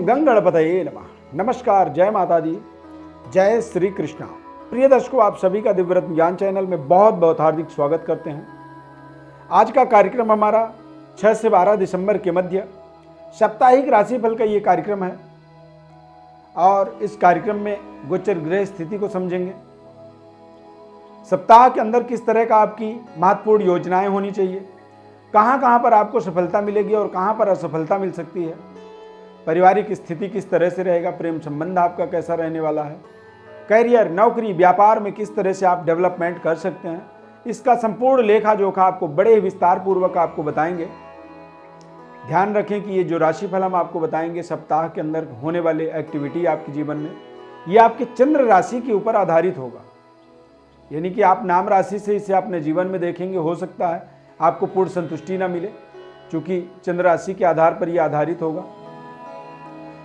गं गणपतये नमः। नमस्कार, जय माता दी, जय श्री कृष्णा। प्रिय दर्शकों, आप सभी का दिव्यरत्न ज्ञान चैनल में बहुत बहुत हार्दिक स्वागत करते हैं। आज का कार्यक्रम हमारा 6 से 12 दिसंबर के मध्य साप्ताहिक राशिफल का ये कार्यक्रम है और इस कार्यक्रम में गोचर ग्रह स्थिति को समझेंगे। सप्ताह के अंदर किस तरह का आपकी महत्वपूर्ण योजनाएं होनी चाहिए, कहां कहां पर आपको सफलता मिलेगी और कहां पर असफलता मिल सकती है, पारिवारिक स्थिति किस तरह से रहेगा, प्रेम संबंध आपका कैसा रहने वाला है, करियर, नौकरी, व्यापार में किस तरह से आप डेवलपमेंट कर सकते हैं, इसका संपूर्ण लेखा जोखा आपको बड़े विस्तार पूर्वक आपको बताएंगे। ध्यान रखें कि ये जो राशिफल हम आपको बताएंगे सप्ताह के अंदर होने वाले एक्टिविटी आपके जीवन में, ये आपके चंद्र राशि के ऊपर आधारित होगा। यानी कि आप नाम राशि से इसे अपने जीवन में देखेंगे, हो सकता है आपको पूर्ण संतुष्टि ना मिले, क्योंकि चंद्र राशि के आधार पर यह आधारित होगा।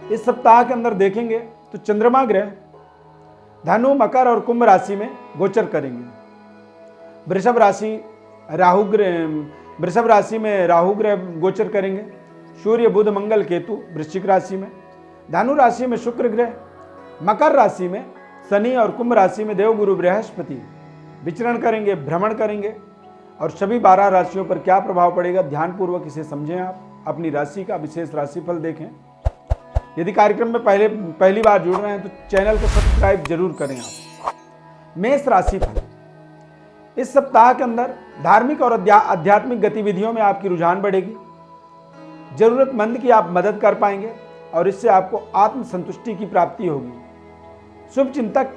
इस सप्ताह के अंदर देखेंगे तो चंद्रमा ग्रह धनु, मकर और कुंभ राशि में गोचर करेंगे। वृषभ राशि में राहु ग्रह गोचर करेंगे। सूर्य, बुध, मंगल, केतु वृश्चिक राशि में। धनु राशि में शुक्र ग्रह, मकर राशि में शनि और कुंभ राशि में देवगुरु बृहस्पति विचरण करेंगे, भ्रमण करेंगे। और सभी 12 राशियों पर क्या प्रभाव पड़ेगा, ध्यानपूर्वक इसे समझें। आप अपनी राशि का विशेष राशिफल देखें। यदि कार्यक्रम में पहली बार जुड़ रहे हैं तो चैनल को सब्सक्राइब जरूर करें। आप मेष राशिफल, इस सप्ताह के अंदर धार्मिक और आध्यात्मिक गतिविधियों में आपकी रुझान बढ़ेगी। जरूरतमंद की आप मदद कर पाएंगे और इससे आपको आत्मसंतुष्टि की प्राप्ति होगी। शुभ चिंतक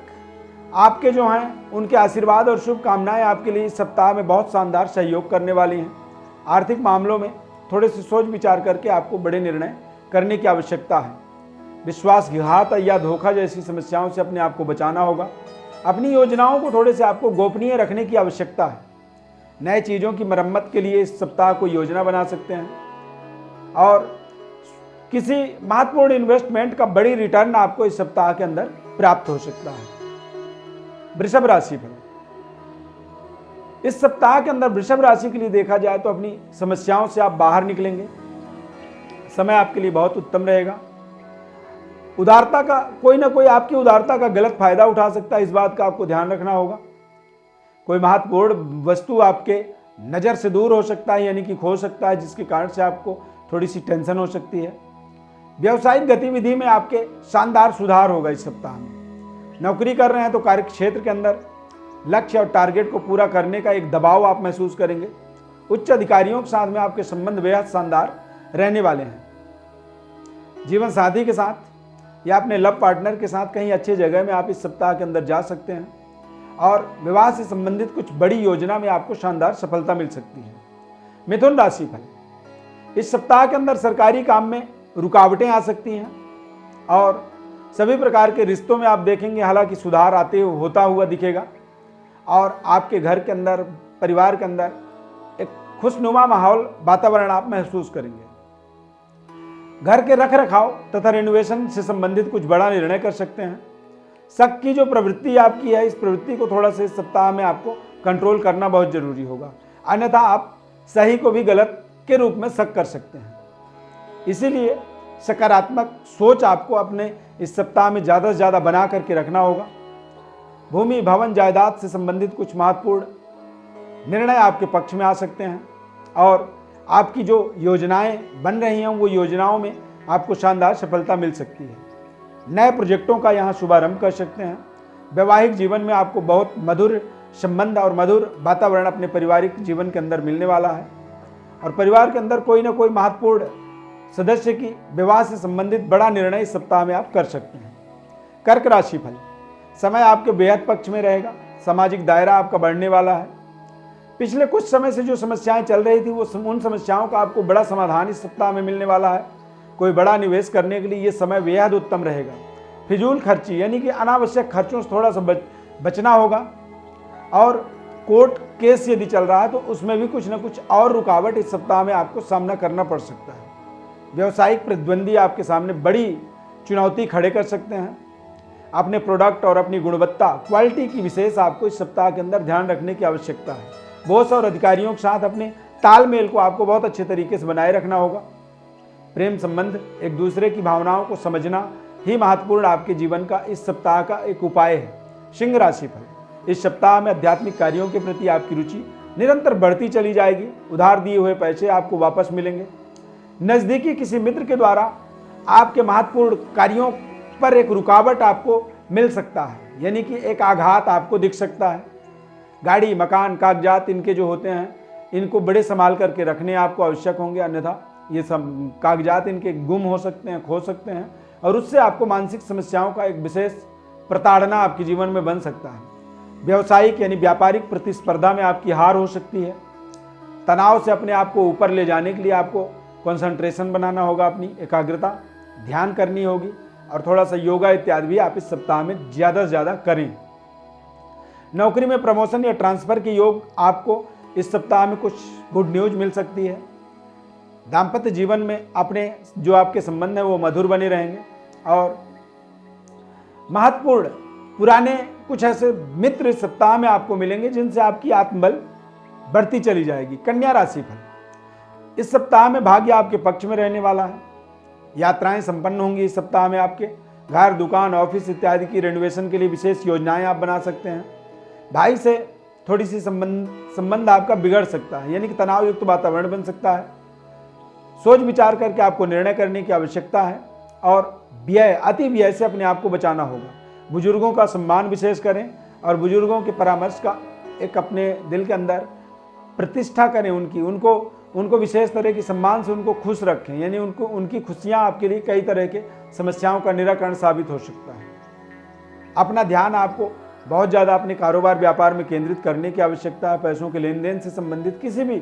आपके जो हैं उनके आशीर्वाद और शुभकामनाएं आपके लिए इस सप्ताह में बहुत शानदार सहयोग करने वाली हैं। आर्थिक मामलों में थोड़े से सोच विचार करके आपको बड़े निर्णय करने की आवश्यकता है। विश्वासघात या धोखा जैसी समस्याओं से अपने आप को बचाना होगा। अपनी योजनाओं को थोड़े से आपको गोपनीय रखने की आवश्यकता है। नए चीज़ों की मरम्मत के लिए इस सप्ताह को योजना बना सकते हैं और किसी महत्वपूर्ण इन्वेस्टमेंट का बड़ी रिटर्न आपको इस सप्ताह के अंदर प्राप्त हो सकता है। वृषभ राशिफल, इस सप्ताह के अंदर वृषभ राशि के लिए देखा जाए तो अपनी समस्याओं से आप बाहर निकलेंगे। समय आपके लिए बहुत उत्तम रहेगा। उदारता का कोई ना कोई आपकी उदारता का गलत फायदा उठा सकता है, इस बात का आपको ध्यान रखना होगा। कोई महत्वपूर्ण वस्तु आपके नज़र से दूर हो सकता है, यानी कि खो सकता है, जिसके कारण से आपको थोड़ी सी टेंशन हो सकती है। व्यावसायिक गतिविधि में आपके शानदार सुधार होगा इस सप्ताह में। नौकरी कर रहे हैं तो कार्य क्षेत्र के अंदर लक्ष्य और टारगेट को पूरा करने का एक दबाव आप महसूस करेंगे। उच्च अधिकारियों के साथ में आपके संबंध बेहद शानदार रहने वाले हैं। जीवन साथी के साथ या अपने लव पार्टनर के साथ कहीं अच्छी जगह में आप इस सप्ताह के अंदर जा सकते हैं और विवाह से संबंधित कुछ बड़ी योजना में आपको शानदार सफलता मिल सकती है। मिथुन राशिफल, इस सप्ताह के अंदर सरकारी काम में रुकावटें आ सकती हैं और सभी प्रकार के रिश्तों में आप देखेंगे हालांकि सुधार होता हुआ दिखेगा और आपके घर के अंदर, परिवार के अंदर एक खुशनुमा माहौल, वातावरण आप महसूस करेंगे। घर के रख रखाव तथा रेनोवेशन से संबंधित कुछ बड़ा निर्णय कर सकते हैं। शक की जो प्रवृत्ति आपकी है, इस प्रवृत्ति को थोड़ा सा इस सप्ताह में आपको कंट्रोल करना बहुत जरूरी होगा, अन्यथा आप सही को भी गलत के रूप में शक कर सकते हैं। इसीलिए सकारात्मक सोच आपको अपने इस सप्ताह में ज़्यादा से ज़्यादा बना करके रखना होगा। भूमि, भवन, जायदाद से संबंधित कुछ महत्वपूर्ण निर्णय आपके पक्ष में आ सकते हैं और आपकी जो योजनाएं बन रही हैं वो योजनाओं में आपको शानदार सफलता मिल सकती है। नए प्रोजेक्टों का यहाँ शुभारंभ कर सकते हैं। वैवाहिक जीवन में आपको बहुत मधुर संबंध और मधुर वातावरण अपने पारिवारिक जीवन के अंदर मिलने वाला है और परिवार के अंदर कोई ना कोई महत्वपूर्ण सदस्य की विवाह से संबंधित बड़ा निर्णय इस सप्ताह में आप कर सकते हैं। कर्क राशिफल, समय आपके बेहद पक्ष में रहेगा। सामाजिक दायरा आपका बढ़ने वाला है। पिछले कुछ समय से जो समस्याएं चल रही थी वो उन समस्याओं का आपको बड़ा समाधान इस सप्ताह में मिलने वाला है। कोई बड़ा निवेश करने के लिए ये समय बेहद उत्तम रहेगा। फिजूल खर्ची यानी कि अनावश्यक खर्चों से थोड़ा सा बचना होगा और कोर्ट केस यदि चल रहा है तो उसमें भी कुछ ना कुछ और रुकावट इस सप्ताह में आपको सामना करना पड़ सकता है। व्यावसायिक प्रतिद्वंदी आपके सामने बड़ी चुनौती खड़े कर सकते हैं। अपने प्रोडक्ट और अपनी गुणवत्ता, क्वालिटी की विशेष आपको इस सप्ताह के अंदर ध्यान रखने की आवश्यकता है। बॉस और अधिकारियों के साथ अपने तालमेल को आपको बहुत अच्छे तरीके से बनाए रखना होगा। प्रेम संबंध, एक दूसरे की भावनाओं को समझना ही महत्वपूर्ण आपके जीवन का इस सप्ताह का एक उपाय है। सिंह राशि फल, इस सप्ताह में आध्यात्मिक कार्यों के प्रति आपकी रुचि निरंतर बढ़ती चली जाएगी। उधार दिए हुए पैसे आपको वापस मिलेंगे। नजदीकी किसी मित्र के द्वारा आपके महत्वपूर्ण कार्यों पर एक रुकावट आपको मिल सकता है, यानी कि एक आघात आपको दिख सकता है। गाड़ी, मकान, कागजात इनके जो होते हैं इनको बड़े संभाल करके रखने आपको आवश्यक होंगे, अन्यथा ये सब कागजात इनके गुम हो सकते हैं, खो सकते हैं, और उससे आपको मानसिक समस्याओं का एक विशेष प्रताड़ना आपके जीवन में बन सकता है। व्यावसायिक यानी व्यापारिक प्रतिस्पर्धा में आपकी हार हो सकती है। तनाव से अपने आप को ऊपर ले जाने के लिए आपको कंसंट्रेशन बनाना होगा, अपनी एकाग्रता ध्यान करनी होगी, और थोड़ा सा योगा इत्यादि भी आप इस सप्ताह में ज़्यादा से ज़्यादा करें। नौकरी में प्रमोशन या ट्रांसफर के योग आपको इस सप्ताह में कुछ गुड न्यूज मिल सकती है। दाम्पत्य जीवन में अपने जो आपके संबंध हैं वो मधुर बने रहेंगे, और महत्वपूर्ण पुराने कुछ ऐसे मित्र इस सप्ताह में आपको मिलेंगे जिनसे आपकी आत्मबल बढ़ती चली जाएगी। कन्या राशि फल, इस सप्ताह में भाग्य आपके पक्ष में रहने वाला है। यात्राएं संपन्न होंगी इस सप्ताह में। आपके घर, दुकान, ऑफिस इत्यादि की रेनोवेशन के लिए विशेष योजनाएं आप बना सकते हैं। भाई से थोड़ी सी संबंध आपका बिगड़ सकता है, यानी कि तनाव युक्त वातावरण बन सकता है। सोच विचार करके आपको निर्णय करने की आवश्यकता है, और व्यय, अति व्यय से अपने आप को बचाना होगा। बुजुर्गों का सम्मान विशेष करें, और बुजुर्गों के परामर्श का एक अपने दिल के अंदर प्रतिष्ठा करें। उनको विशेष तरह की सम्मान से उनको खुश रखें, यानी उनकी खुशियां आपके लिए कई तरह के समस्याओं का निराकरण साबित हो सकता है। अपना ध्यान आपको बहुत ज़्यादा अपने कारोबार व्यापार में केंद्रित करने की आवश्यकता है। पैसों के लेन देन से संबंधित किसी भी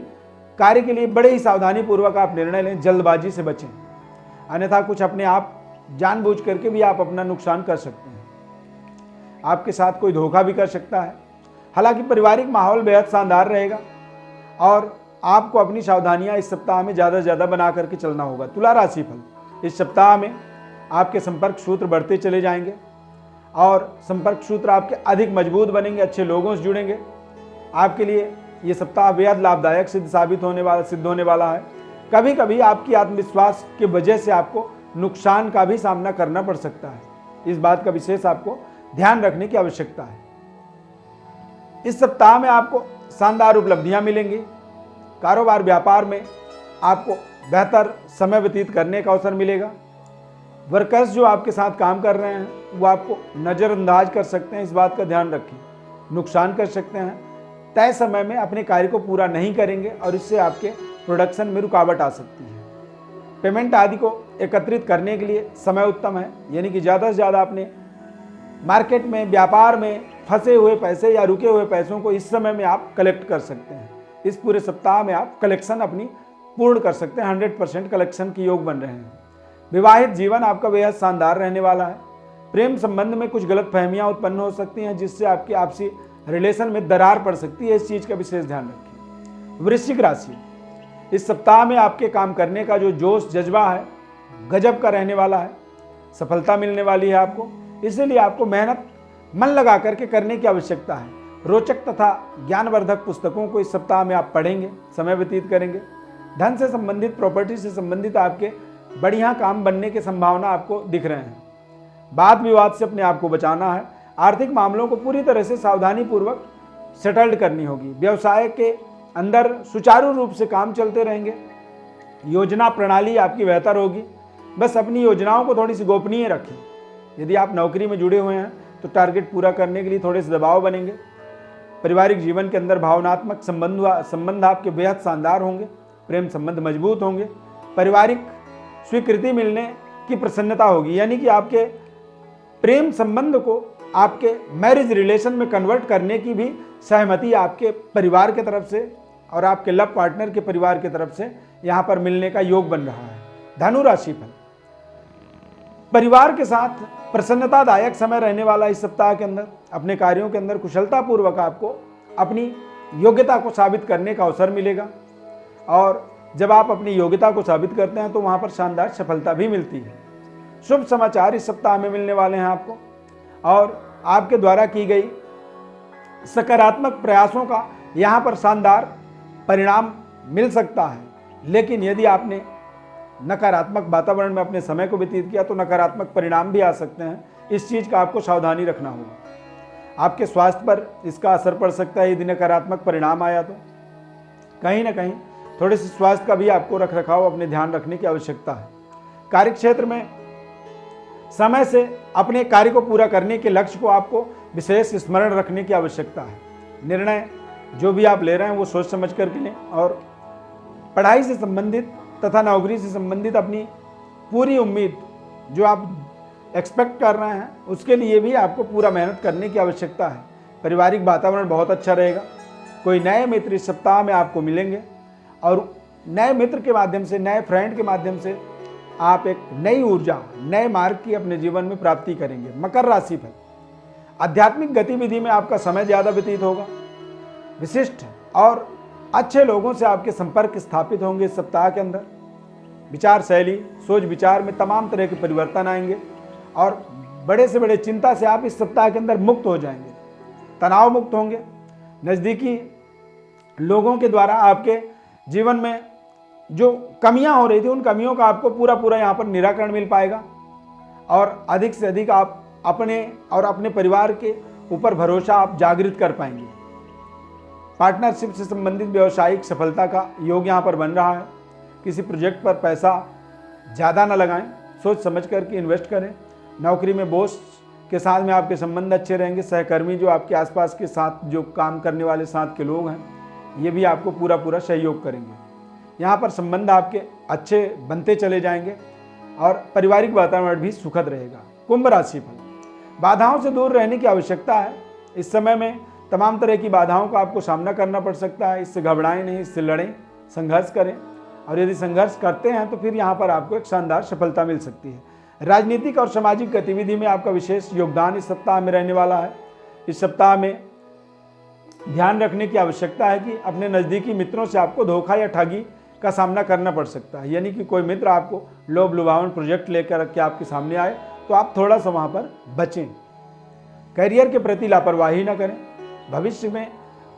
कार्य के लिए बड़े ही सावधानी पूर्वक आप निर्णय लें, जल्दबाजी से बचें, अन्यथा कुछ अपने आप जानबूझ करके भी आप अपना नुकसान कर सकते हैं। आपके साथ कोई धोखा भी कर सकता है। हालांकि पारिवारिक माहौल बेहद शानदार रहेगा, और आपको अपनी सावधानियां इस सप्ताह में ज़्यादा से ज़्यादा बना करके चलना होगा। तुला राशि फल, इस सप्ताह में आपके संपर्क सूत्र बढ़ते चले जाएंगे, और संपर्क सूत्र आपके अधिक मजबूत बनेंगे, अच्छे लोगों से जुड़ेंगे। आपके लिए ये सप्ताह बेहद लाभदायक सिद्ध होने वाला है। कभी कभी आपकी आत्मविश्वास की वजह से आपको नुकसान का भी सामना करना पड़ सकता है। इस बात का विशेष आपको ध्यान रखने की आवश्यकता है। इस सप्ताह में आपको शानदार उपलब्धियां मिलेंगी। कारोबार व्यापार में आपको बेहतर समय व्यतीत करने का अवसर मिलेगा। वर्कर्स जो आपके साथ काम कर रहे हैं वो आपको नज़रअंदाज कर सकते हैं, इस बात का ध्यान रखें। नुकसान कर सकते हैं, तय समय में अपने कार्य को पूरा नहीं करेंगे, और इससे आपके प्रोडक्शन में रुकावट आ सकती है। पेमेंट आदि को एकत्रित करने के लिए समय उत्तम है, यानी कि ज़्यादा से ज़्यादा अपने मार्केट में, व्यापार में फंसे हुए पैसे या रुके हुए पैसों को इस समय में आप कलेक्ट कर सकते हैं। इस पूरे सप्ताह में आप कलेक्शन अपनी पूर्ण कर सकते हैं। 100% कलेक्शन के योग बन रहे हैं। विवाहित जीवन आपका बेहद शानदार रहने वाला है। प्रेम संबंध में कुछ गलतफहमियां उत्पन्न हो सकती हैं, जिससे आपकी आपसी रिलेशन में दरार पड़ सकती है। इस चीज़ का विशेष ध्यान रखें। वृश्चिक राशि, इस सप्ताह में आपके काम करने का जो जोश जज्बा है गजब का रहने वाला है। सफलता मिलने वाली है आपको, इसीलिए आपको मेहनत मन लगा करके करने की आवश्यकता है। रोचक तथा ज्ञानवर्धक पुस्तकों को इस सप्ताह में आप पढ़ेंगे, समय व्यतीत करेंगे। धन से संबंधित, प्रॉपर्टी से संबंधित आपके बढ़िया काम बनने की संभावना आपको दिख रहे हैं। वाद विवाद से अपने आप को बचाना है। आर्थिक मामलों को पूरी तरह से सावधानी पूर्वक सेटल्ड करनी होगी। व्यवसाय के अंदर सुचारू रूप से काम चलते रहेंगे। योजना प्रणाली आपकी बेहतर होगी। बस अपनी योजनाओं को थोड़ी सी गोपनीय रखें। यदि आप नौकरी में जुड़े हुए हैं तो टारगेट पूरा करने के लिए थोड़े से दबाव बनेंगे। पारिवारिक जीवन के अंदर भावनात्मक संबंध आपके बेहद शानदार होंगे। प्रेम संबंध मजबूत होंगे। पारिवारिक स्वीकृति मिलने की प्रसन्नता होगी, यानी कि आपके प्रेम संबंध को आपके मैरिज रिलेशन में कन्वर्ट करने की भी सहमति आपके परिवार की तरफ से और आपके लव पार्टनर के परिवार की तरफ से यहाँ पर मिलने का योग बन रहा है। धनु राशि फल, परिवार के साथ प्रसन्नतादायक समय रहने वाला इस सप्ताह के अंदर। अपने कार्यों के अंदर कुशलतापूर्वक आपको अपनी योग्यता को साबित करने का अवसर मिलेगा, और जब आप अपनी योग्यता को साबित करते हैं तो वहाँ पर शानदार सफलता भी मिलती है। शुभ समाचार इस सप्ताह में मिलने वाले हैं आपको, और आपके द्वारा की गई सकारात्मक प्रयासों का यहाँ पर शानदार परिणाम मिल सकता है। लेकिन यदि आपने नकारात्मक वातावरण में अपने समय को व्यतीत किया तो नकारात्मक परिणाम भी आ सकते हैं। इस चीज़ का आपको सावधानी रखना होगा। आपके स्वास्थ्य पर इसका असर पड़ सकता है यदि नकारात्मक परिणाम आया तो। कहीं ना कहीं थोड़े से स्वास्थ्य का भी आपको रख रखाव अपने ध्यान रखने की आवश्यकता है। कार्यक्षेत्र में समय से अपने कार्य को पूरा करने के लक्ष्य को आपको विशेष स्मरण रखने की आवश्यकता है। निर्णय जो भी आप ले रहे हैं वो सोच समझ करके लें और पढ़ाई से संबंधित तथा नौकरी से संबंधित अपनी पूरी उम्मीद जो आप एक्सपेक्ट कर रहे हैं उसके लिए भी आपको पूरा मेहनत करने की आवश्यकता है। पारिवारिक वातावरण बहुत अच्छा रहेगा। कोई नए मित्र इस सप्ताह में आपको मिलेंगे और नए मित्र के माध्यम से, नए फ्रेंड के माध्यम से आप एक नई ऊर्जा, नए मार्ग की अपने जीवन में प्राप्ति करेंगे। मकर राशि फल, आध्यात्मिक गतिविधि में आपका समय ज़्यादा व्यतीत होगा। विशिष्ट और अच्छे लोगों से आपके संपर्क स्थापित होंगे इस सप्ताह के अंदर। विचार शैली, सोच विचार में तमाम तरह के परिवर्तन आएंगे और बड़े से बड़े चिंता से आप इस सप्ताह के अंदर मुक्त हो जाएंगे, तनाव मुक्त होंगे। नज़दीकी लोगों के द्वारा आपके जीवन में जो कमियां हो रही थी उन कमियों का आपको पूरा यहाँ पर निराकरण मिल पाएगा और अधिक से अधिक आप अपने और अपने परिवार के ऊपर भरोसा आप जागृत कर पाएंगे। पार्टनरशिप से संबंधित व्यावसायिक सफलता का योग यहाँ पर बन रहा है। किसी प्रोजेक्ट पर पैसा ज़्यादा न लगाएं, सोच समझ करके इन्वेस्ट करें। नौकरी में बॉस के साथ में आपके संबंध अच्छे रहेंगे। सहकर्मी जो आपके आसपास के साथ जो काम करने वाले साथ के लोग हैं ये भी आपको पूरा सहयोग करेंगे। यहाँ पर संबंध आपके अच्छे बनते चले जाएंगे और पारिवारिक वातावरण भी सुखद रहेगा। कुंभ राशि फल, बाधाओं से दूर रहने की आवश्यकता है। इस समय में तमाम तरह की बाधाओं का आपको सामना करना पड़ सकता है। इससे घबराएं नहीं, इससे लड़ें, संघर्ष करें और यदि संघर्ष करते हैं तो फिर यहाँ पर आपको एक शानदार सफलता मिल सकती है। राजनीतिक और सामाजिक गतिविधि में आपका विशेष योगदान इस सप्ताह में रहने वाला है। इस सप्ताह में ध्यान रखने की आवश्यकता है कि अपने नज़दीकी मित्रों से आपको धोखा या ठगी का सामना करना पड़ सकता है। यानी कि कोई मित्र आपको लोभ लुभावन प्रोजेक्ट लेकर के आपके सामने आए तो आप थोड़ा सा वहाँ पर बचें। करियर के प्रति लापरवाही न करें, भविष्य में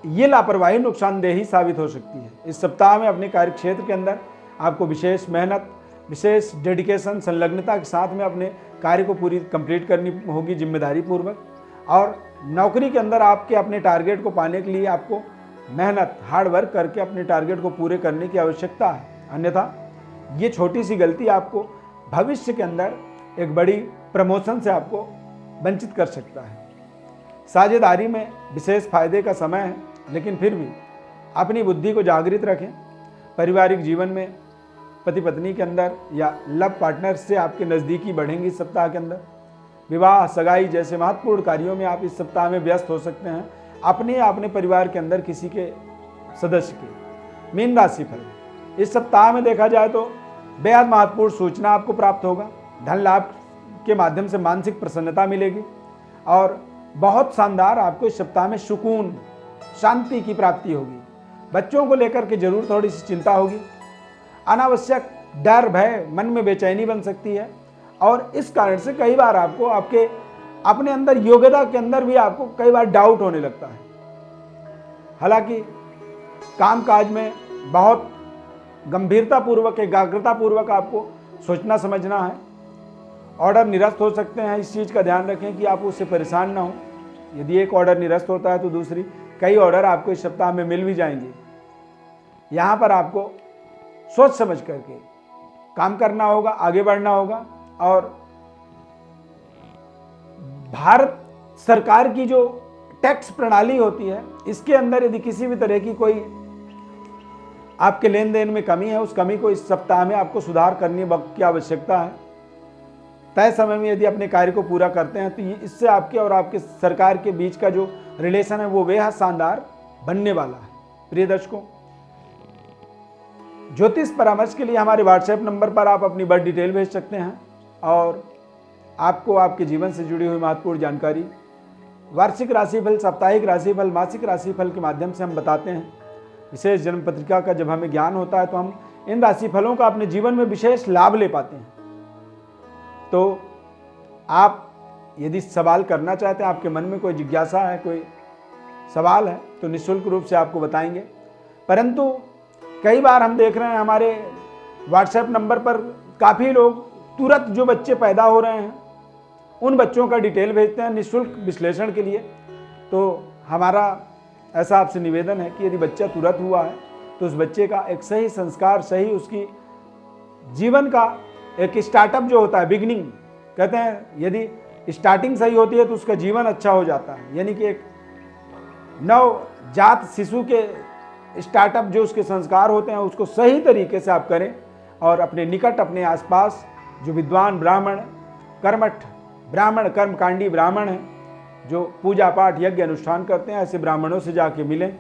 ये लापरवाही नुकसानदेही साबित हो सकती है। इस सप्ताह में अपने कार्य क्षेत्र के अंदर आपको विशेष मेहनत, विशेष डेडिकेशन, संलग्नता के साथ में अपने कार्य को पूरी कंप्लीट करनी होगी जिम्मेदारी पूर्वक। और नौकरी के अंदर आपके अपने टारगेट को पाने के लिए आपको मेहनत, हार्ड वर्क करके अपने टारगेट को पूरे करने की आवश्यकता है। अन्यथा ये छोटी सी गलती आपको भविष्य के अंदर एक बड़ी प्रमोशन से आपको वंचित कर सकता है। साझेदारी में विशेष फायदे का समय है, लेकिन फिर भी अपनी बुद्धि को जागृत रखें। पारिवारिक जीवन में पति पत्नी के अंदर या लव पार्टनर से आपके नज़दीकी बढ़ेंगी इस सप्ताह के अंदर। विवाह, सगाई जैसे महत्वपूर्ण कार्यों में आप इस सप्ताह में व्यस्त हो सकते हैं, अपने या अपने परिवार के अंदर किसी के सदस्य के। मीन राशि फल, इस सप्ताह में देखा जाए तो बेहद महत्वपूर्ण सूचना आपको प्राप्त होगा। धन लाभ के माध्यम से मानसिक प्रसन्नता मिलेगी और बहुत शानदार आपको इस सप्ताह में सुकून, शांति की प्राप्ति होगी। बच्चों को लेकर के जरूर थोड़ी सी चिंता होगी। अनावश्यक डर, भय, मन में बेचैनी बन सकती है और इस कारण से कई बार आपको आपके अपने अंदर योग्यता के अंदर भी आपको कई बार डाउट होने लगता है। हालांकि कामकाज में बहुत गंभीरतापूर्वक, एकाग्रतापूर्वक आपको सोचना समझना है। ऑर्डर निरस्त हो सकते हैं, इस चीज़ का ध्यान रखें कि आप उससे परेशान ना हो। यदि एक ऑर्डर निरस्त होता है तो दूसरी कई ऑर्डर आपको इस सप्ताह में मिल भी जाएंगे। यहाँ पर आपको सोच समझ करके काम करना होगा, आगे बढ़ना होगा। और भारत सरकार की जो टैक्स प्रणाली होती है इसके अंदर यदि किसी भी तरह की कोई आपके लेन देन में कमी है, उस कमी को इस सप्ताह में आपको सुधार करने की आवश्यकता है। तय समय में यदि अपने कार्य को पूरा करते हैं तो इससे आपके और आपके सरकार के बीच का जो रिलेशन है वो बेहद शानदार बनने वाला है। प्रिय दर्शकों, ज्योतिष परामर्श के लिए हमारे व्हाट्सएप नंबर पर आप अपनी बर्थ डिटेल भेज सकते हैं और आपको आपके जीवन से जुड़ी हुई महत्वपूर्ण जानकारी वार्षिक राशिफल, साप्ताहिक राशिफल, मासिक राशिफल के माध्यम से हम बताते हैं। विशेष जन्म पत्रिका का जब हमें ज्ञान होता है तो हम इन राशिफलों का अपने जीवन में विशेष लाभ ले पाते हैं। तो आप यदि सवाल करना चाहते हैं, आपके मन में कोई जिज्ञासा है, कोई सवाल है, तो निःशुल्क रूप से आपको बताएंगे। परंतु कई बार हम देख रहे हैं हमारे व्हाट्सएप नंबर पर काफ़ी लोग तुरंत जो बच्चे पैदा हो रहे हैं उन बच्चों का डिटेल भेजते हैं निःशुल्क विश्लेषण के लिए। तो हमारा ऐसा आपसे निवेदन है कि यदि बच्चा तुरंत हुआ है तो उस बच्चे का एक सही संस्कार, सही उसकी जीवन का एक स्टार्टअप जो होता है, बिगिनिंग कहते हैं, यदि स्टार्टिंग सही होती है तो उसका जीवन अच्छा हो जाता है। यानी कि एक नवजात शिशु के स्टार्टअप जो उसके संस्कार होते हैं उसको सही तरीके से आप करें और अपने निकट, अपने आसपास जो विद्वान ब्राह्मण, कर्मठ ब्राह्मण, कर्मकांडी ब्राह्मण हैं जो पूजा पाठ यज्ञ अनुष्ठान करते हैं, ऐसे ब्राह्मणों से जाके मिलें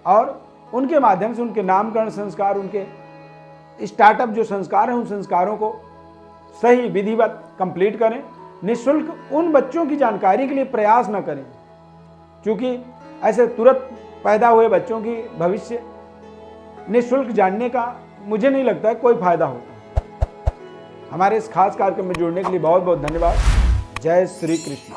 और उनके माध्यम से उनके नामकरण संस्कार, उनके स्टार्टअप जो संस्कार हैं उन संस्कारों को सही विधिवत कंप्लीट करें। निःशुल्क उन बच्चों की जानकारी के लिए प्रयास न करें, क्योंकि ऐसे तुरंत पैदा हुए बच्चों की भविष्य निःशुल्क जानने का मुझे नहीं लगता है कोई फायदा होता। हमारे इस खास कार्यक्रम में जुड़ने के लिए बहुत बहुत धन्यवाद। जय श्री कृष्ण।